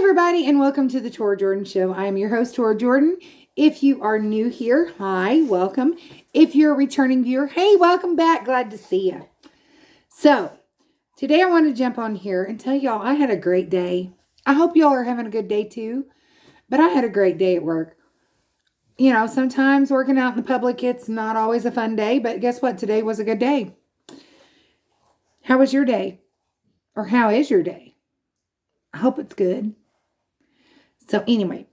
everybody, and welcome to the Tora Jordan Show. I am your host, Tora Jordan. If you are new here, hi, welcome. If you're a returning viewer, hey, welcome back. Glad to see you. So, today I want to jump on here and tell y'all I had a great day. I hope y'all are having a good day too, but I had a great day at work. You know, sometimes working out in the public, it's not always a fun day, but guess what? Today was a good day. How was your day? Or how is your day? I hope it's good. So anyway,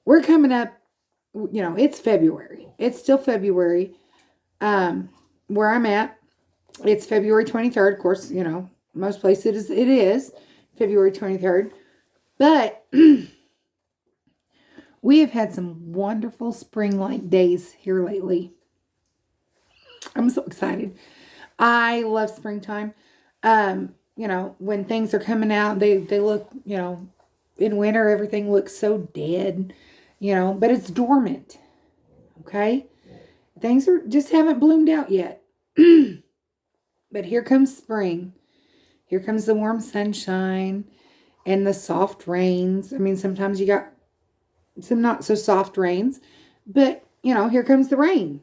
we're coming up, it's February. It's still February. Where I'm at, it's February 23rd. Of course, most places it is February 23rd. But we have had some wonderful spring-like days here lately. I'm so excited. I love springtime. When things are coming out, they look, in winter, everything looks so dead, but it's dormant. Okay. Things just haven't bloomed out yet. But here comes spring. Here comes the warm sunshine and the soft rains. I mean, sometimes you got some not so soft rains, but here comes the rain.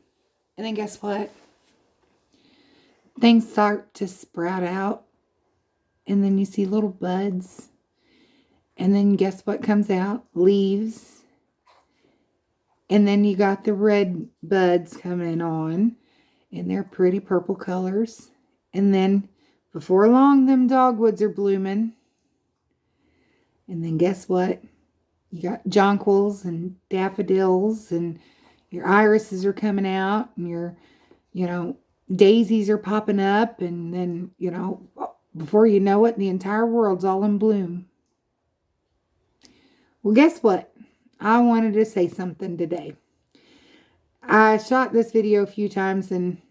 And then guess what? Things start to sprout out. And then you see little buds. And then guess what comes out? Leaves. And then you got the red buds coming on. And they're pretty purple colors. And then before long, them dogwoods are blooming. And then guess what? You got jonquils and daffodils. And your irises are coming out. And your, daisies are popping up. And then, before you know it, the entire world's all in bloom. Well, guess what? I wanted to say something today. I shot this video a few times, and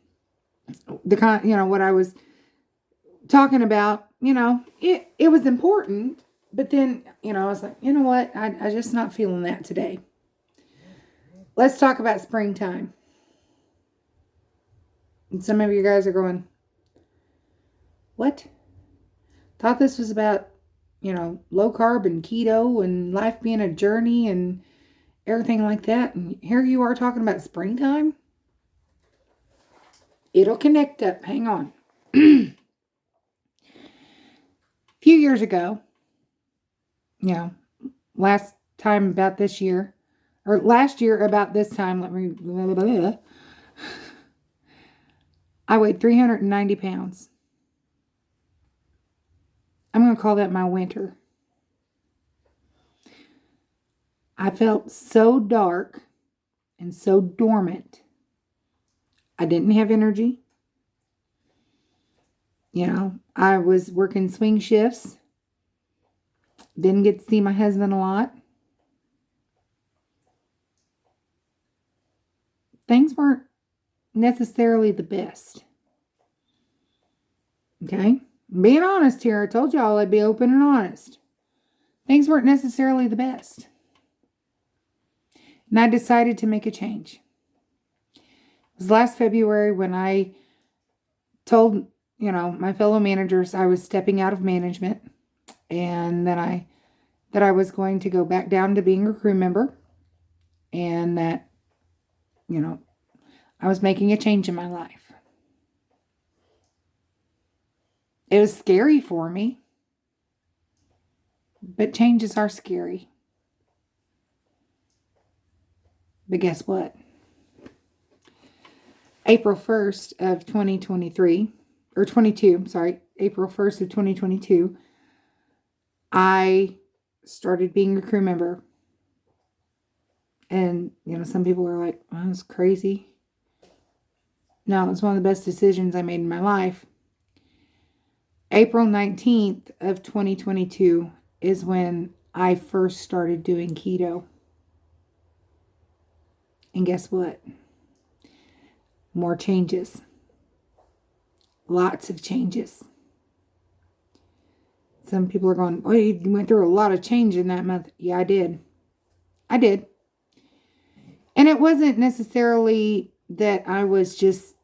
what I was talking about, it was important, but then, I was like, you know what? I just not feeling that today. Let's talk about springtime. And some of you guys are going, what? Thought this was about, low carb and keto and life being a journey and everything like that. And here you are talking about springtime. It'll connect up. Hang on. A few years ago, last time about this year, or last year about this time, I weighed 390 pounds. I'm going to call that my winter. I felt so dark and so dormant. I didn't have energy. I was working swing shifts. Didn't get to see my husband a lot. Things weren't necessarily the best. Okay? Being honest here, I told y'all I'd be open and honest. Things weren't necessarily the best. And I decided to make a change. It was last February when I told, my fellow managers I was stepping out of management and that I was going to go back down to being a crew member and that, I was making a change in my life. It was scary for me, but changes are scary. But guess what? April 1st of 2023, or 22, sorry, April 1st of 2022, I started being a crew member. And, some people are like, oh, that's crazy. No, it was one of the best decisions I made in my life. April 19th of 2022 is when I first started doing keto. And guess what? More changes. Lots of changes. Some people are going, oh, you went through a lot of change in that month. Yeah, I did. And it wasn't necessarily that I was just,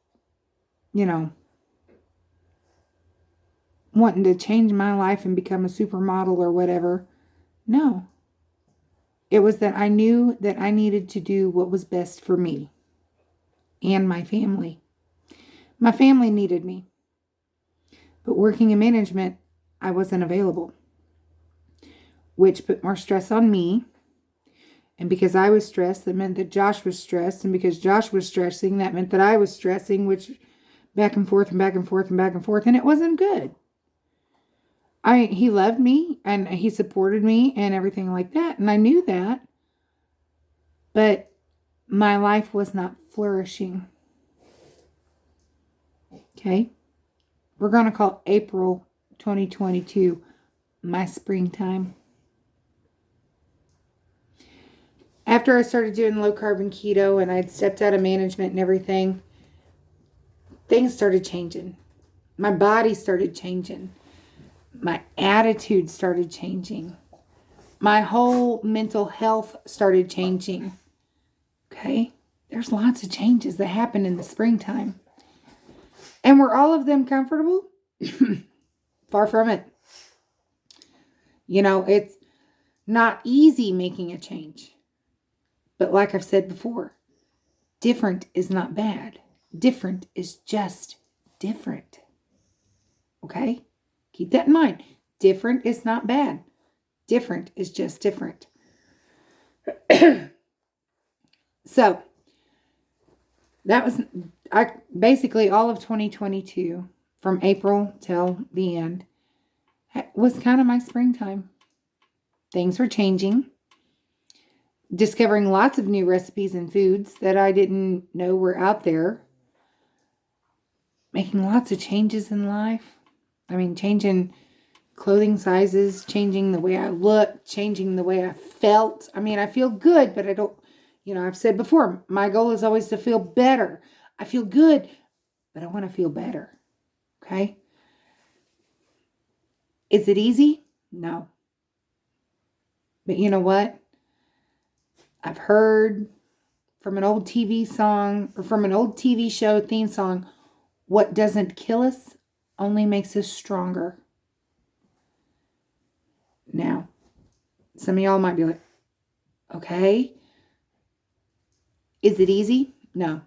wanting to change my life and become a supermodel or whatever. No. It was that I knew that I needed to do what was best for me and my family. My family needed me, but working in management, I wasn't available, which put more stress on me. And because I was stressed, that meant that Josh was stressed. And because Josh was stressing, that meant that I was stressing, which back and forth and back and forth and back and forth. And it wasn't good. He loved me and he supported me and everything like that. And I knew that. But my life was not flourishing. Okay. We're going to call April 2022 my springtime. After I started doing low carb and keto and I'd stepped out of management and everything, things started changing. My body started changing. My attitude started changing. My whole mental health started changing. Okay? There's lots of changes that happen in the springtime. And were all of them comfortable? Far from it. You know, it's not easy making a change. But like I've said before, different is not bad. Different is just different. Okay? Keep that in mind. Different is not bad. Different is just different. So, that was basically all of 2022, from April till the end, was kind of my springtime. Things were changing. Discovering lots of new recipes and foods that I didn't know were out there. Making lots of changes in life. I mean, changing clothing sizes, changing the way I look, changing the way I felt. I mean, I feel good, but I don't, I've said before, my goal is always to feel better. I feel good, but I want to feel better. Okay? Is it easy? No. But you know what? I've heard from an old TV song, or from an old TV show theme song, what doesn't kill us only makes us stronger. Now, some of y'all might be like, okay, is it easy? No.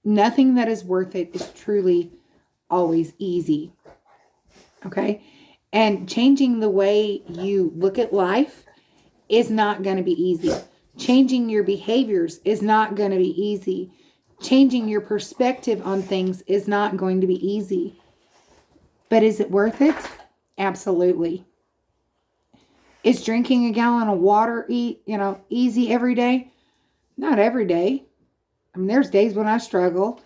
Nothing that is worth it is truly always easy. Okay? And changing the way you look at life is not going to be easy. Changing your behaviors is not going to be easy. Changing your perspective on things is not going to be easy. But is it worth it? Absolutely. Is drinking a gallon of water easy every day? Not every day. I mean, there's days when I struggle.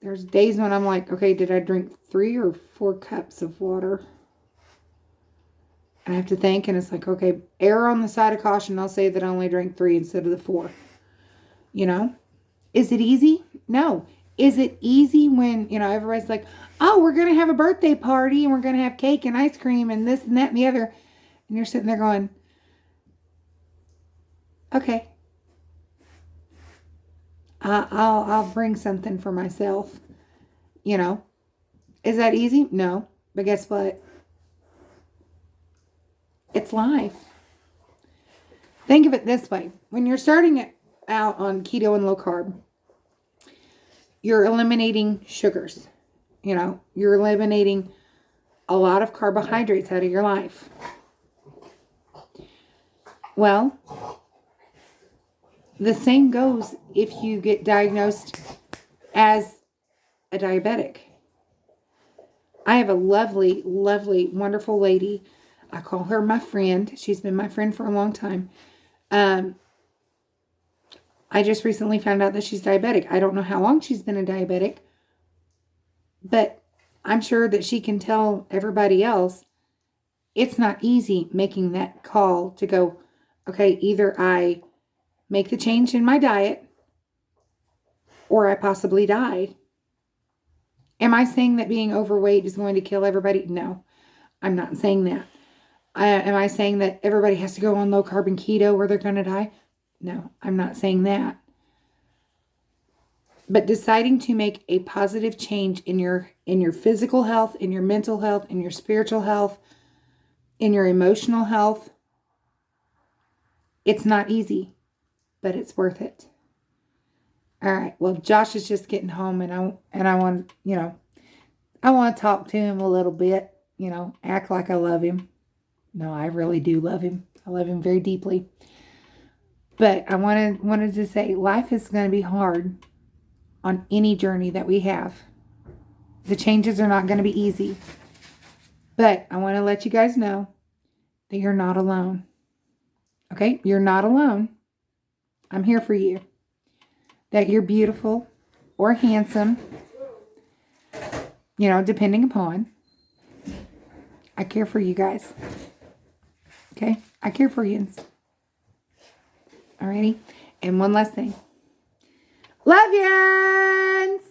There's days when I'm like, okay, did I drink 3 or 4 cups of water? And I have to think, and it's like, okay, err on the side of caution. I'll say that I only drank 3 instead of the 4. Is it easy? No. Is it easy when, everybody's like, oh, we're going to have a birthday party and we're going to have cake and ice cream and this and that and the other. And you're sitting there going, okay, I'll bring something for myself. Is that easy? No. But guess what? It's life. Think of it this way. When you're starting out on keto and low carb, you're eliminating sugars. You're eliminating a lot of carbohydrates out of your life. Well, the same goes if you get diagnosed as a diabetic. I have a lovely, lovely, wonderful lady. I call her my friend. She's been my friend for a long time. I just recently found out that she's diabetic. I don't know how long she's been a diabetic, but I'm sure that she can tell everybody else it's not easy making that call to go, okay, either I make the change in my diet or I possibly die. Am I saying that being overweight is going to kill everybody? No, I'm not saying that. Am I saying that everybody has to go on low carb and keto or they're going to die? No, I'm not saying that. But deciding to make a positive change in your physical health, in your mental health, in your spiritual health, in your emotional health, It's not easy, but it's worth it. All right. Well, Josh is just getting home, and I want, I want to talk to him a little bit, act like I love him. No, I really do love him. I love him very deeply. But I wanted to say life is going to be hard on any journey that we have. The changes are not going to be easy. But I want to let you guys know that you're not alone. Okay? You're not alone. I'm here for you. That you're beautiful or handsome, depending upon. I care for you guys. Okay? I care for you. Alrighty? And one last thing. Love yous!